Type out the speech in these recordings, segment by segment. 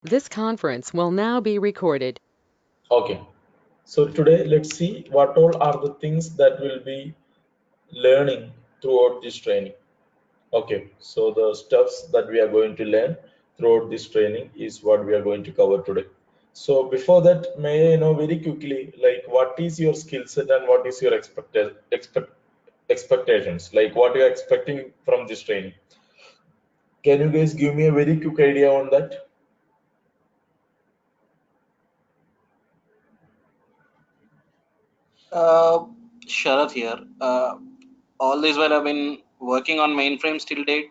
This conference will now be recorded. Okay, so today let's see what all are the things that we'll be learning throughout this training. Okay, so the stuffs that we are going to learn throughout this training is what we are going to cover today. So before that, may I know very quickly, like what is your skill set and what is your expectations? Like what you are expecting from this training? Can you guys give me a very quick idea on that? Sharath here. All this while I've been working on mainframes till date,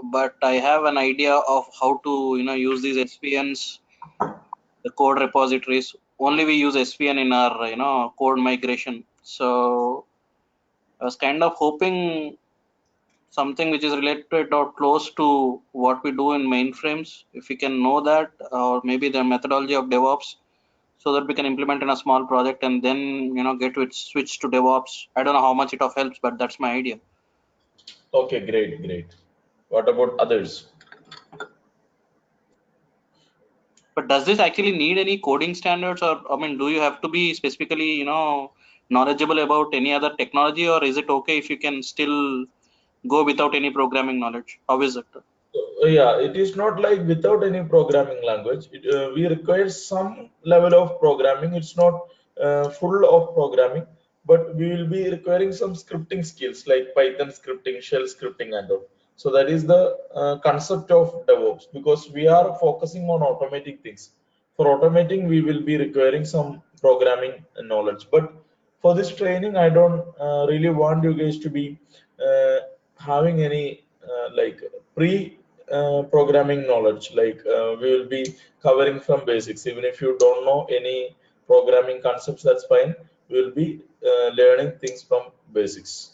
but I have an idea of how to use these SVNs, the code repositories. Only we use SVN in our code migration. So I was kind of hoping something which is related or close to what we do in mainframes. If we can know that, or maybe the methodology of DevOps, so that we can implement in a small project and then get it switched to DevOps. I don't know how much it of helps, but that's my idea. Okay, great. What about others? But does this actually need any coding standards, or I mean, do you have to be specifically knowledgeable about any other technology, or is it okay if you can still go without any programming knowledge? How is it? Yeah, it is not like without any programming language. We require some level of programming. It's not full of programming, but we will be requiring some scripting skills like Python scripting, shell scripting, and all. So that is the concept of DevOps because we are focusing on automating things. For automating, we will be requiring some programming knowledge. But for this training, I don't really want you guys to be having any like pre programming knowledge. Like we will be covering from basics. Even if you don't know any programming concepts, that's fine. We will be learning things from basics.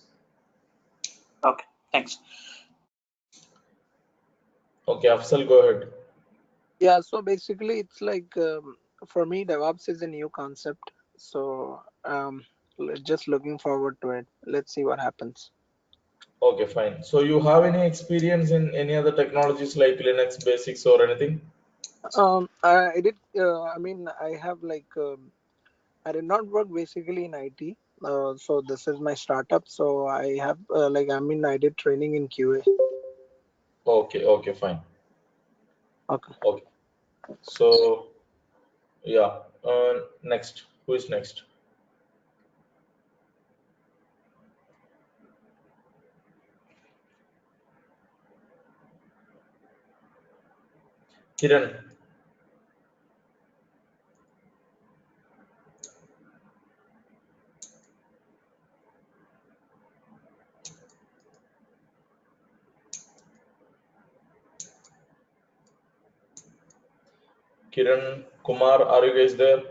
Okay, thanks. Okay, Afsal, go ahead. Yeah, so basically, it's like for me, DevOps is a new concept. So just looking forward to it. Let's see what happens. Okay, fine. So you have any experience in any other technologies like Linux basics or anything? I did. I mean, I have like I did not work basically in IT. So this is my startup. So I have I did training in QA. Okay, fine. Okay. Okay. So yeah. Next. Who is next? Kiran. Kiran, Kumar, are you guys there?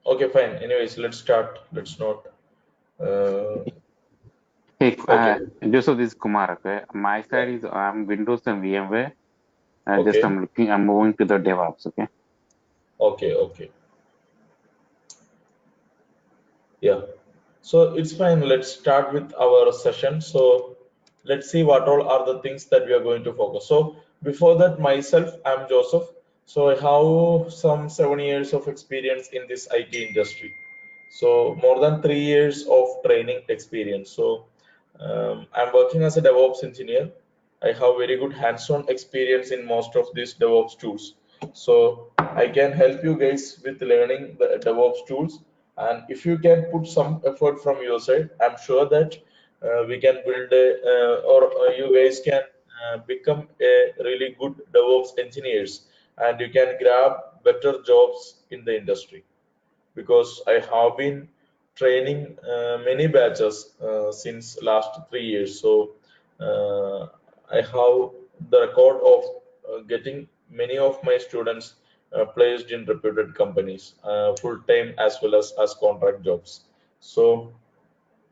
Okay, fine. Anyways, let's start. Let's not. Hey, Okay. Joseph, this is Kumar. Okay, my side is I'm Windows and VMware. Just Okay. I'm moving to the DevOps. Okay. Okay. Yeah. So it's fine. Let's start with our session. So let's see what all are the things that we are going to focus. So before that, myself, I'm Joseph. So I have some 7 years of experience in this IT industry. So more than 3 years of training experience. So I'm working as a DevOps engineer. I have very good hands-on experience in most of these DevOps tools. So I can help you guys with learning the DevOps tools. And if you can put some effort from your side, I'm sure that we can build or you guys can become a really good DevOps engineers, and you can grab better jobs in the industry because I have been training many batches since last 3 years. So I have the record of getting many of my students placed in reputed companies, full time as well as contract jobs. So,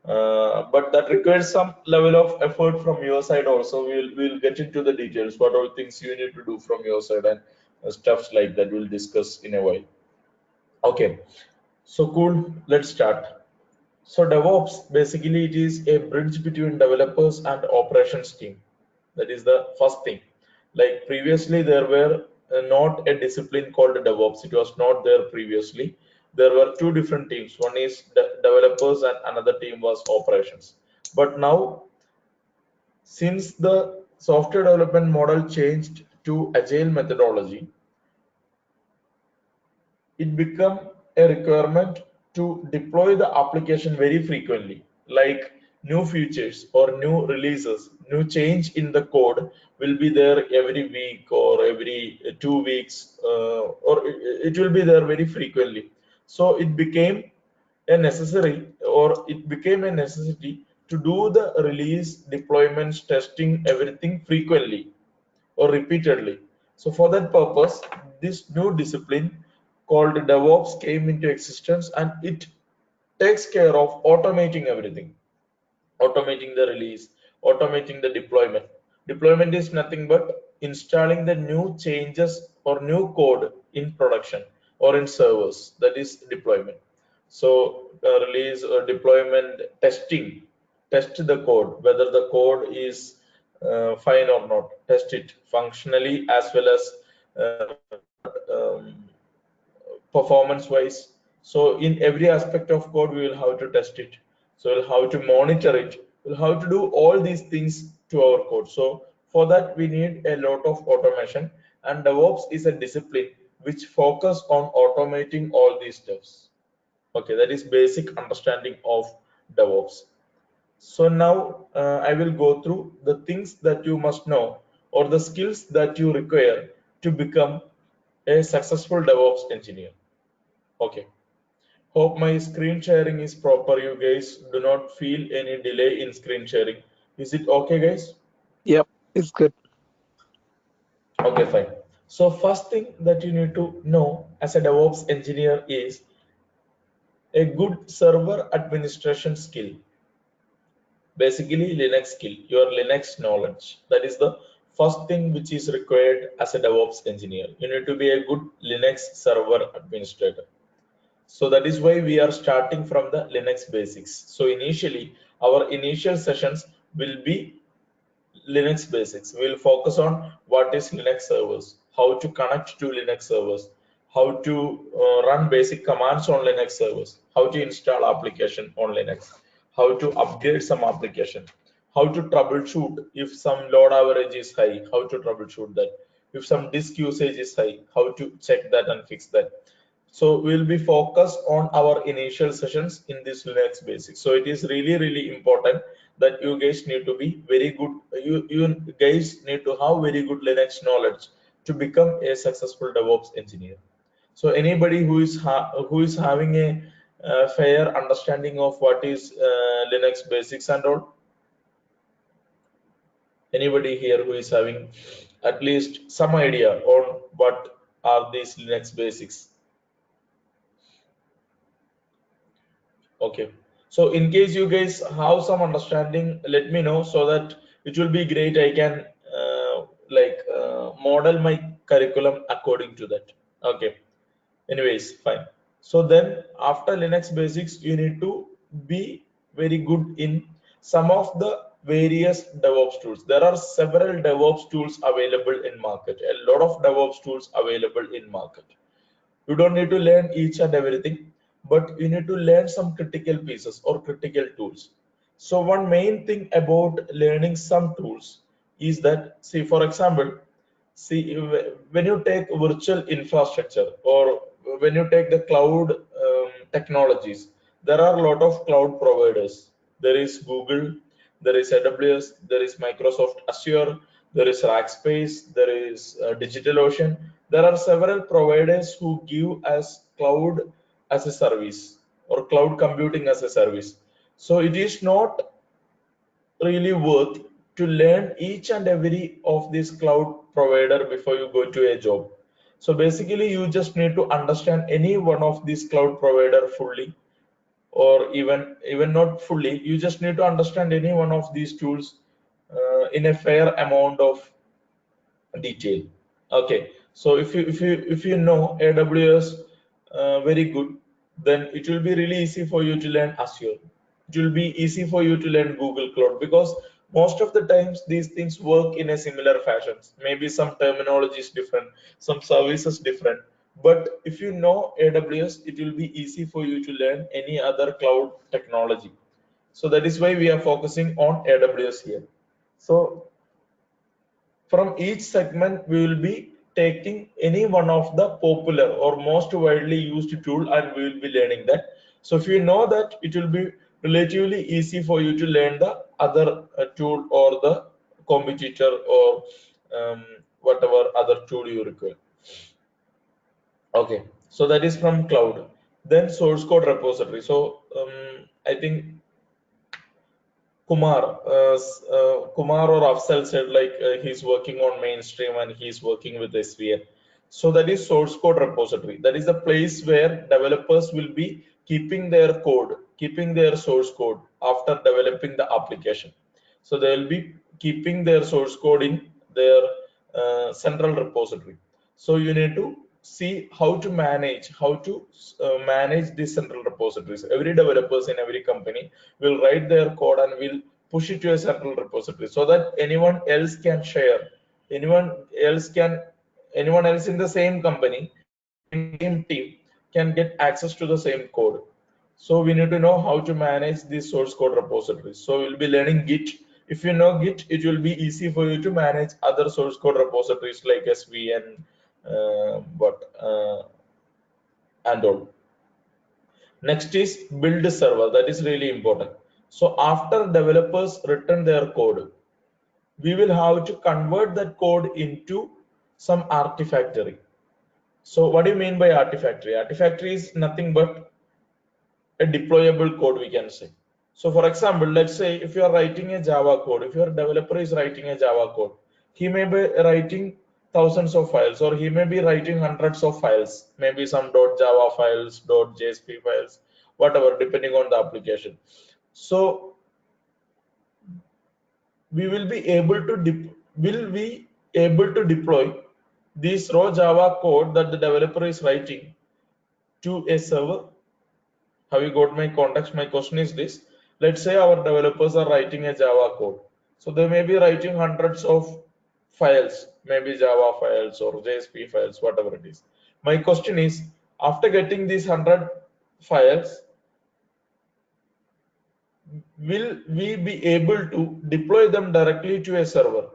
but that requires some level of effort from your side also. We'll get into the details. What all things you need to do from your side and stuffs like that. We'll discuss in a while. Okay. So cool, let's start. So DevOps, basically it is a bridge between developers and operations team. That is the first thing. Like previously, there were not a discipline called DevOps. It was not there previously. There were two different teams. One is developers and another team was operations. But now, since the software development model changed to agile methodology, it become a requirement to deploy the application very frequently, like new features or new releases, new change in the code will be there every week or every 2 weeks, or it will be there very frequently. So it became a necessary, or it became a necessity to do the release, deployments, testing, everything frequently or repeatedly. So for that purpose, this new discipline called DevOps came into existence, and it takes care of automating everything, automating the release, automating the deployment. Deployment is nothing but installing the new changes or new code in production or in servers. That is deployment. So release or deployment, testing, test the code, whether the code is fine or not, test it functionally as well as performance wise. So in every aspect of code, we will have to test it. So we'll have to monitor it. We'll have to do all these things to our code. So for that, we need a lot of automation. And DevOps is a discipline which focus on automating all these steps. Okay, that is basic understanding of DevOps. So now I will go through the things that you must know or the skills that you require to become a successful DevOps engineer. Okay. Hope my screen sharing is proper. You guys do not feel any delay in screen sharing. Is it okay, guys? Yep, it's good. Okay, fine. So first thing that you need to know as a DevOps engineer is a good server administration skill. Basically, Linux skill, your Linux knowledge. That is the first thing which is required as a DevOps engineer. You need to be a good Linux server administrator. So that is why we are starting from the Linux basics. So initially, our initial sessions will be Linux basics. We will focus on what is Linux servers, how to connect to Linux servers, how to run basic commands on Linux servers, how to install application on Linux, how to upgrade some application, how to troubleshoot if some load average is high, how to troubleshoot that. If some disk usage is high, how to check that and fix that. So we'll be focused on our initial sessions in this Linux basics. So it is really important that you guys need to be very good. You guys need to have very good Linux knowledge to become a successful DevOps engineer. So anybody who is having a fair understanding of what is Linux basics and all. Anybody here who is having at least some idea on what are these Linux basics? Okay. So in case you guys have some understanding, let me know so that it will be great. I can model my curriculum according to that. Okay. Anyways, fine. So then after Linux basics, you need to be very good in some of the various DevOps tools. There are several DevOps tools available in market. A lot of DevOps tools available in market. You don't need to learn each and everything, but you need to learn some critical pieces or critical tools. So one main thing about learning some tools is that, see, for example, see, when you take virtual infrastructure or when you take the cloud technologies, there are a lot of cloud providers. There is Google, there is AWS, there is Microsoft Azure, there is Rackspace, there is DigitalOcean. There are several providers who give us cloud as a service or cloud computing as a service. So it is not really worth to learn each and every of these cloud provider before you go to a job. So basically, you just need to understand any one of these cloud provider fully, or even not fully. You just need to understand any one of these tools in a fair amount of detail. Okay, so if you know AWS very good, then it will be really easy for you to learn Azure. It will be easy for you to learn Google Cloud, because Most of the times these things work in a similar fashion. Maybe some terminology is different, some services different. But if you know AWS, it will be easy for you to learn any other cloud technology. So that is why we are focusing on AWS here. So from each segment, we will be taking any one of the popular or most widely used tool and we will be learning that. So if you know that, it will be relatively easy for you to learn the other tool or the competitor or whatever other tool you require. Okay, so that is from cloud. Then source code repository. So I think Kumar or Afsal said like he's working on mainstream and he's working with SVN. So that is source code repository. That is the place where developers will be keeping their code, keeping their source code after developing the application. So they will be keeping their source code in their central repository. So you need to see how to manage these central repositories. Every developers in every company will write their code and will push it to a central repository so that anyone else can share, anyone else can, anyone else in the same company, same team can get access to the same code. So we need to know how to manage these source code repositories. So we'll be learning Git. If you know Git, it will be easy for you to manage other source code repositories like SVN, and all. Next is build server. That is really important. So after developers written their code, we will have to convert that code into some artifactory. So what do you mean by artifactory? Artifactory is nothing but a deployable code, we can say. So for example, let's say if you are writing a Java code, if your developer is writing a Java code, he may be writing thousands of files or he may be writing hundreds of files, maybe some .java files, .jsp files, whatever, depending on the application. So we will be able to deploy this raw Java code that the developer is writing to a server. Have you got my context? My question is this. Let's say our developers are writing a Java code. So they may be writing hundreds of files, maybe Java files or JSP files, whatever it is. My question is, after getting these 100 files, will we be able to deploy them directly to a server?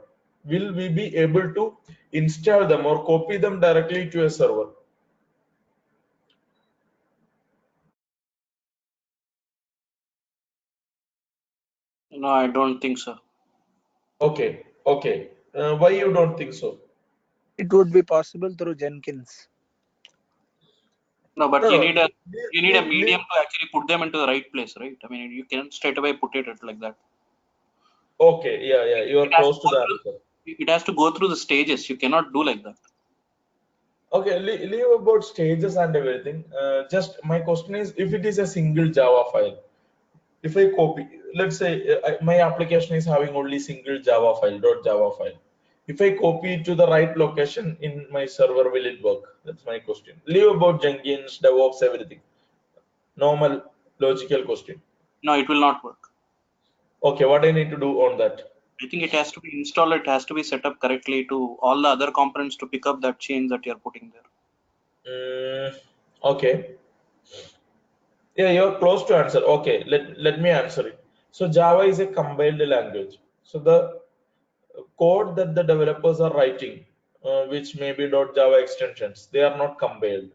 Will we be able to install them or copy them directly to a server? No, I don't think so. Okay, okay. Why you don't think so? It would be possible through Jenkins. No, but No, you no. need a Leave. medium to actually put them into the right place, right? I mean, you can't straight away put it like that. Okay, yeah, yeah. You It are has to close to go the through. answer. It has to go through the stages. You cannot do like that. Okay, leave about stages and everything. Just my question is, if it is a single Java file, if I copy, let's say my application is having only single Java file, .java file. If I copy it to the right location in my server, will it work? That's my question. Leave about Jenkins, Devops, everything. Normal logical question. No, it will not work. Okay, what I need to do on that? I think it has to be installed. It has to be set up correctly to all the other components to pick up that change that you're putting there. Okay. Yeah, you're close to answer. Okay, let me answer it. So Java is a compiled language. So the code that the developers are writing, which may be .java extensions, they are not compiled.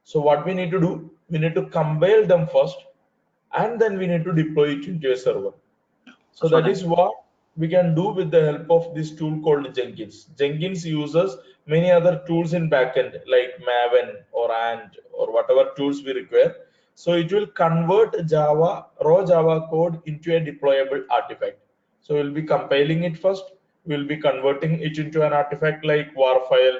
So what we need to do, we need to compile them first, and then we need to deploy it into a server. So That's what that I'm. is what we can do with the help of this tool called Jenkins. Jenkins uses many other tools in backend like Maven or Ant or whatever tools we require. So it will convert Java, raw Java code into a deployable artifact. So we'll be compiling it first. We'll be converting it into an artifact like WAR file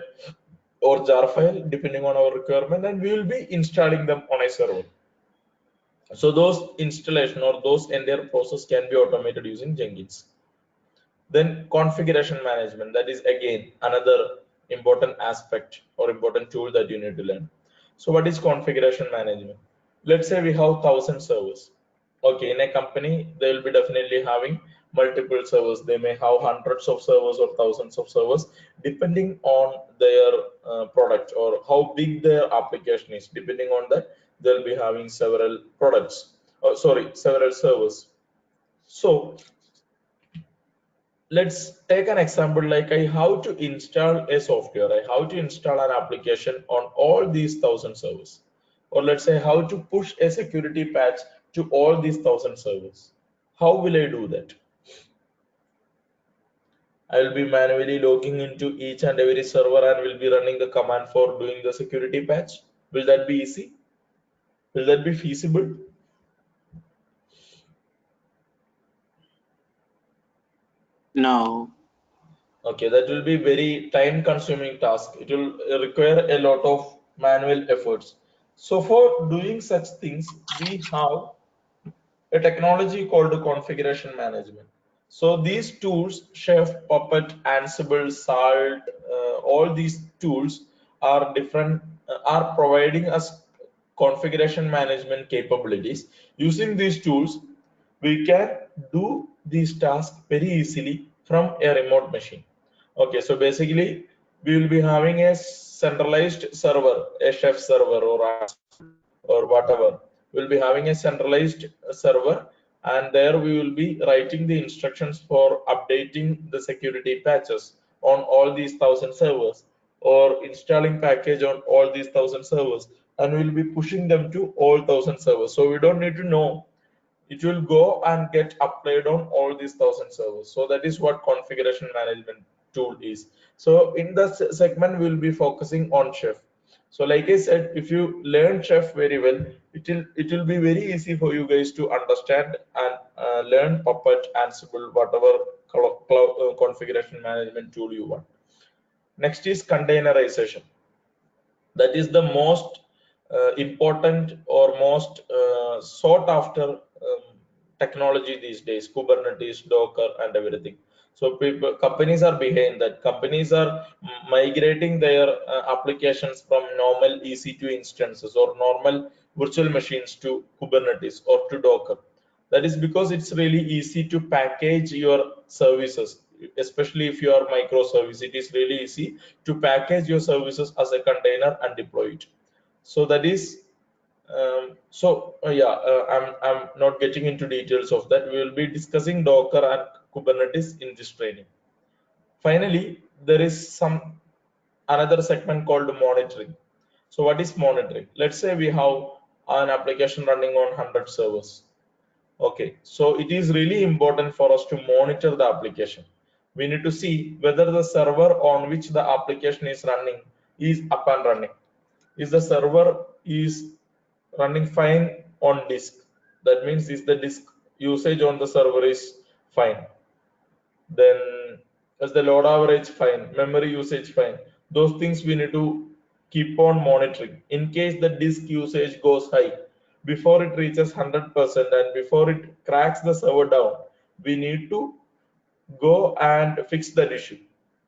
or jar file, depending on our requirement, and we will be installing them on a server. So those installation or those entire process can be automated using Jenkins. Then configuration management, that is again another important aspect or important tool that you need to learn. So what is configuration management? Let's say we have 1,000 servers. Okay, in a company they will be definitely having multiple servers. They may have hundreds of servers or thousands of servers, depending on their product or how big their application is. Depending on that, they'll be having several products. Several servers. So let's take an example like how to install a software, how to install an application on all these 1,000 servers, or let's say how to push a security patch to all these 1,000 servers. How will I do that? I will be manually logging into each and every server and will be running the command for doing the security patch. Will that be easy? Will that be feasible? No. Okay, that will be very time consuming task. It will require a lot of manual efforts. So for doing such things, we have a technology called configuration management. So these tools, Chef, Puppet, Ansible, Salt, all these tools are different, are providing us configuration management capabilities. Using these tools, we can do these tasks very easily from a remote machine. Okay, so basically we will be having a centralized server, a Chef server or Ansible or whatever. We'll be having a centralized server, and there we will be writing the instructions for updating the security patches on all these 1,000 servers, or installing package on all these 1,000 servers, and we'll be pushing them to all 1,000 servers. So we don't need to know, it will go and get applied on all these 1,000 servers. So that is what configuration management tool is. So in the segment we'll be focusing on Chef. So like I said, if you learn Chef very well, it will be very easy for you guys to understand and learn Puppet, Ansible, whatever cloud configuration management tool you want. Next is containerization. That is the most important or most sought after technology these days, Kubernetes, Docker, and everything. So people, companies are behind that. Companies are migrating their applications from normal EC2 instances or normal virtual machines to Kubernetes or to Docker. That is because it's really easy to package your services, especially if you are microservice. It is really easy to package your services as a container and deploy it. So that is I'm not getting into details of that. We will be discussing Docker and Kubernetes in this training. Finally, there is some another segment called monitoring. So what is monitoring? Let's say we have an application running on 100 servers. Okay, so it is really important for us to monitor the application. We need to see whether the server on which the application is running is up and running. Is the server is running fine on disk? That means is the disk usage on the server is fine. Then is the load average fine, memory usage fine? Those things we need to keep on monitoring. In case the disk usage goes high, before it reaches 100% and before it cracks the server down, we need to go and fix that issue.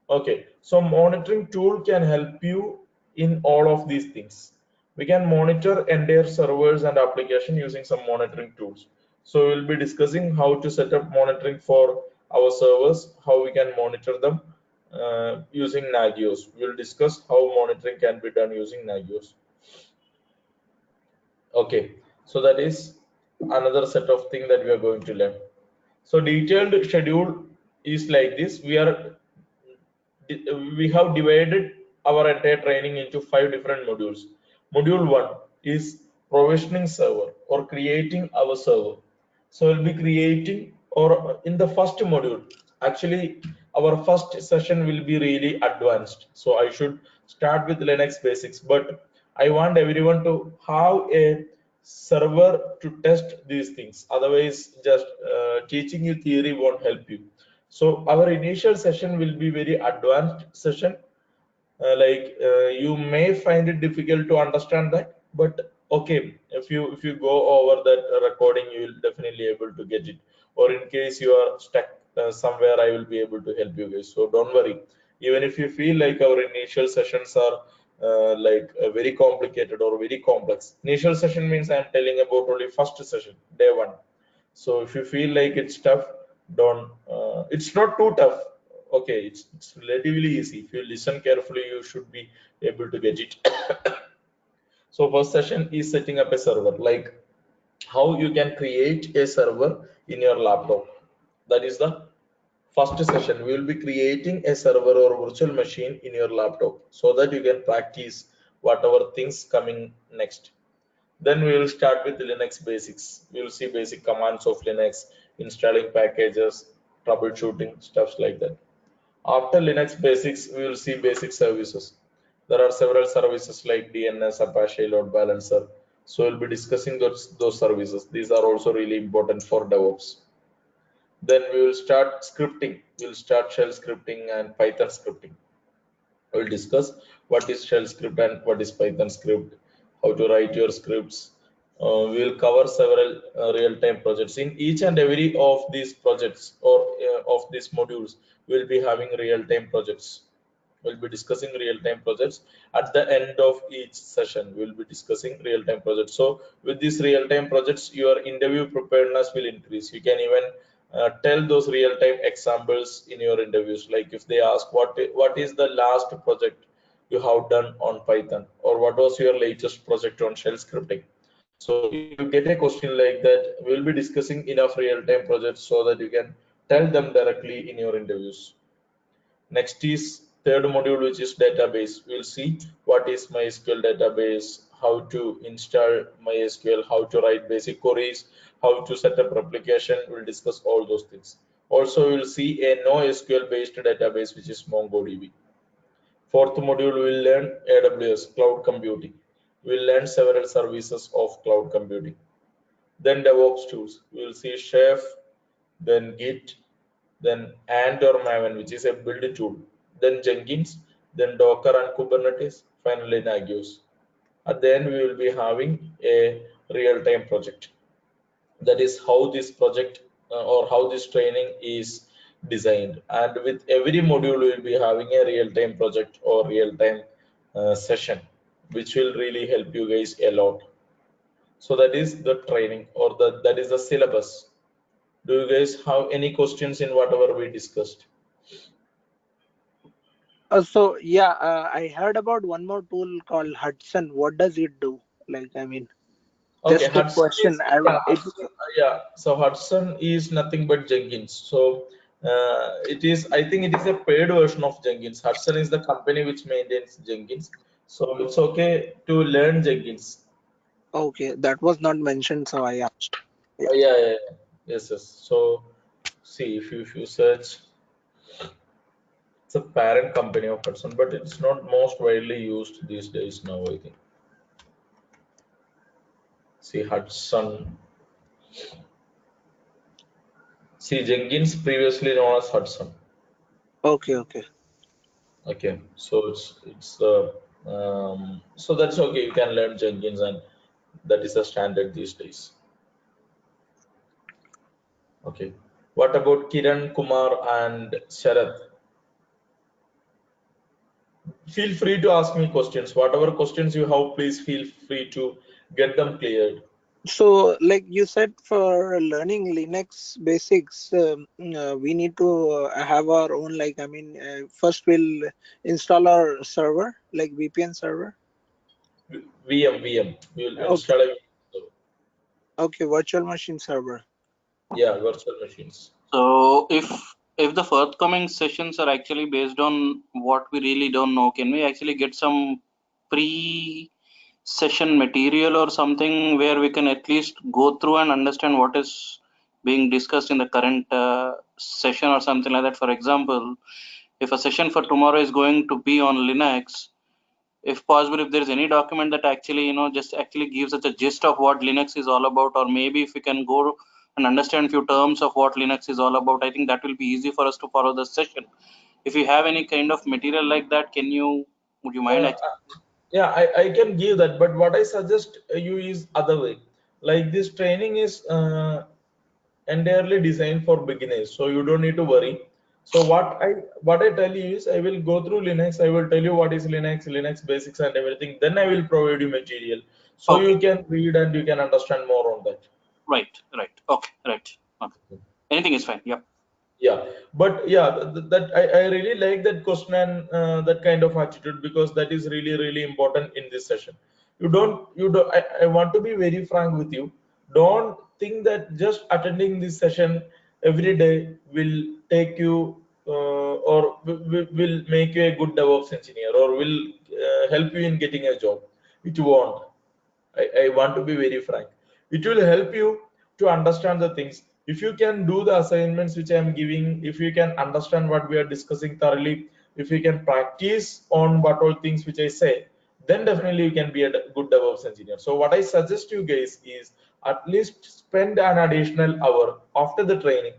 Okay, so monitoring tool can help you in all of these things. We can monitor entire servers and application using some monitoring tools. So we'll be discussing how to set up monitoring for our servers, how we can monitor them using Nagios. We'll discuss how monitoring can be done using Nagios. Okay, so that is another set of thing that we are going to learn. So detailed schedule is like this. We have divided our entire training into 5 different modules. Module 1 is provisioning server or creating our server. So we'll be creating, or in the first module, actually our first session will be really advanced. So I should start with Linux basics, but I want everyone to have a server to test these things. Otherwise, just teaching you theory won't help you. So our initial session will be very advanced session. You may find it difficult to understand that, but okay, if you go over that recording, you will definitely able to get it. Or in case you are stuck somewhere, I will be able to help you guys. So don't worry. Even if you feel like our initial sessions are very complicated or very complex. Initial session means I'm telling about only first session, day 1. So if you feel like it's tough, Don't. It's not too tough. Okay, it's relatively easy. If you listen carefully, you should be able to get it. So first session is setting up a server, like how you can create a server in your laptop. That is the first session. We will be creating a server or virtual machine in your laptop so that you can practice whatever things coming next. Then we will start with Linux basics. We will see basic commands of Linux, installing packages, troubleshooting, stuff like that. After Linux basics, we will see basic services. There are several services like DNS, Apache, load balancer. So we'll be discussing those services. These are also really important for DevOps. Then we will start scripting. We'll start shell scripting and Python scripting. We'll discuss what is shell script and what is Python script, how to write your scripts. We will cover several real-time projects. In each and every of these projects or of these modules, we will be having real-time projects. We'll be discussing real-time projects. At the end of each session, we'll be discussing real-time projects. So with these real-time projects, your interview preparedness will increase. You can even tell those real-time examples in your interviews. Like if they ask what is the last project you have done on Python, or what was your latest project on shell scripting. So if you get a question like that, we'll be discussing enough real-time projects so that you can tell them directly in your interviews. Next is third module, which is database. We'll see what is MySQL database, how to install MySQL, how to write basic queries, how to set up replication. We'll discuss all those things. Also, we'll see a NoSQL based database, which is MongoDB. Fourth module, we'll learn AWS, cloud computing. We'll learn several services of cloud computing. Then DevOps tools. We'll see Chef, then Git, then Ant or Maven, which is a build tool, then Jenkins, then Docker and Kubernetes, finally Nagios. At the end, we will be having a real-time project. That is how this project or how this training is designed. And with every module, we will be having a real-time project or real-time session, which will really help you guys a lot. So that is the training, or that is the syllabus. Do you guys have any questions in whatever we discussed? So yeah, I heard about one more tool called Hudson. What does it do? Like, I mean, Okay, just a Hudson question. is, yeah, Hudson, yeah. So Hudson is nothing but Jenkins. So it is, I think it is a paid version of Jenkins. Hudson is the company which maintains Jenkins. So it's okay to learn Jenkins. Okay, that was not mentioned, so I asked. Yeah. Yeah. Yes, yes. So see, if you search, it's a parent company of Hudson, but it's not most widely used these days now, I think. See Hudson. See Jenkins, previously known as Hudson. Okay. Okay, so so that's okay. You can learn Jenkins, and that is a standard these days. Okay, what about Kiran, Kumar, and Sharath? Feel free to ask me questions. Whatever questions you have, please feel free to get them cleared. So, like you said, for learning Linux basics, we need to have our own, like, I mean, first we'll install our server, like VPN server. VM. We will Okay, install a VM. okay, virtual machine server. Yeah, virtual machines. So if the forthcoming sessions are actually based on what we really don't know, can we actually get some pre-session material or something where we can at least go through and understand what is being discussed in the current session or something like that? For example, if a session for tomorrow is going to be on Linux, if possible, if there is any document that actually just actually gives us a gist of what Linux is all about, or maybe if we can go and understand few terms of what Linux is all about, I think that will be easy for us to follow the session. If you have any kind of material like that, would you mind Uh, actually? yeah, I can give that, but what I suggest you is other way. Like this training is entirely designed for beginners, so you don't need to worry. So what I tell you is I will go through Linux. I will tell you what is Linux, Linux basics, and everything. Then I will provide you material, so Okay, you can read and you can understand more on that. right, okay, right, okay. Anything is fine. Yep. Yeah, but yeah, that I really like that question and that kind of attitude, because that is really important in this session. You don't I want to be very frank with you. Don't think that just attending this session every day will take you or will make you a good DevOps engineer, or will help you in getting a job. It won't. I want to be very frank. It will help you to understand the things. If you can do the assignments which I am giving, if you can understand what we are discussing thoroughly, if you can practice on what all things which I say, then definitely you can be a good DevOps engineer. So what I suggest you guys is at least spend an additional hour after the training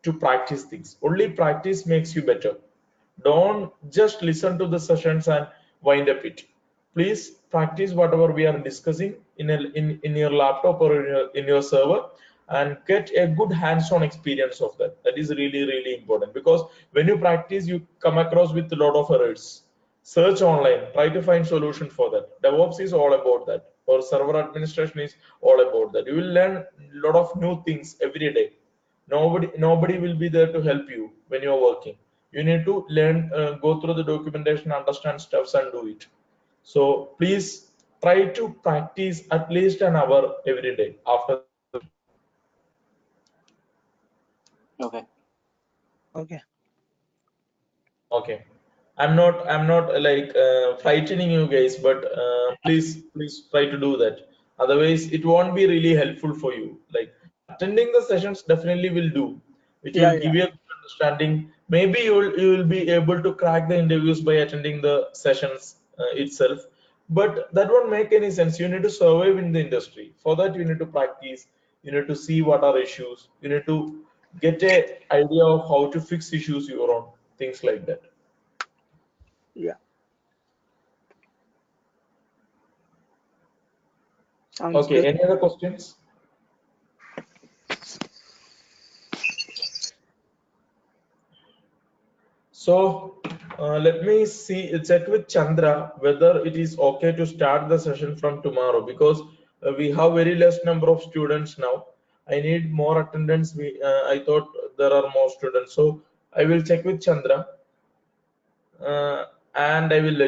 to practice things. Only practice makes you better. Don't just listen to the sessions and wind up it. Please practice whatever we are discussing in your laptop or in your server, and get a good hands-on experience of that. That is really important, because when you practice, you come across with a lot of errors. Search online, try to find solution for that. DevOps is all about that, or server administration is all about that. You will learn a lot of new things every day. Nobody will be there to help you when you're working. You need to learn, go through the documentation, understand stuffs, and do it. So please try to practice at least an hour every day after the session. Okay. Okay. Okay. I'm not like frightening you guys, but please try to do that. Otherwise, it won't be really helpful for you. Like, attending the sessions definitely will do. It will Yeah, give yeah, you a good understanding. Maybe you will be able to crack the interviews by attending the sessions itself. But that won't make any sense. You need to survive in the industry. For that, you need to practice. You need to see what are issues. You need to get a idea of how to fix issues your own, things like that. yeah. Sounds Okay, good. any other questions? So let me see, check with Chandra whether it is okay to start the session from tomorrow, because we have very less number of students now. I need more attendance. I thought there are more students, so I will check with Chandra, and I will let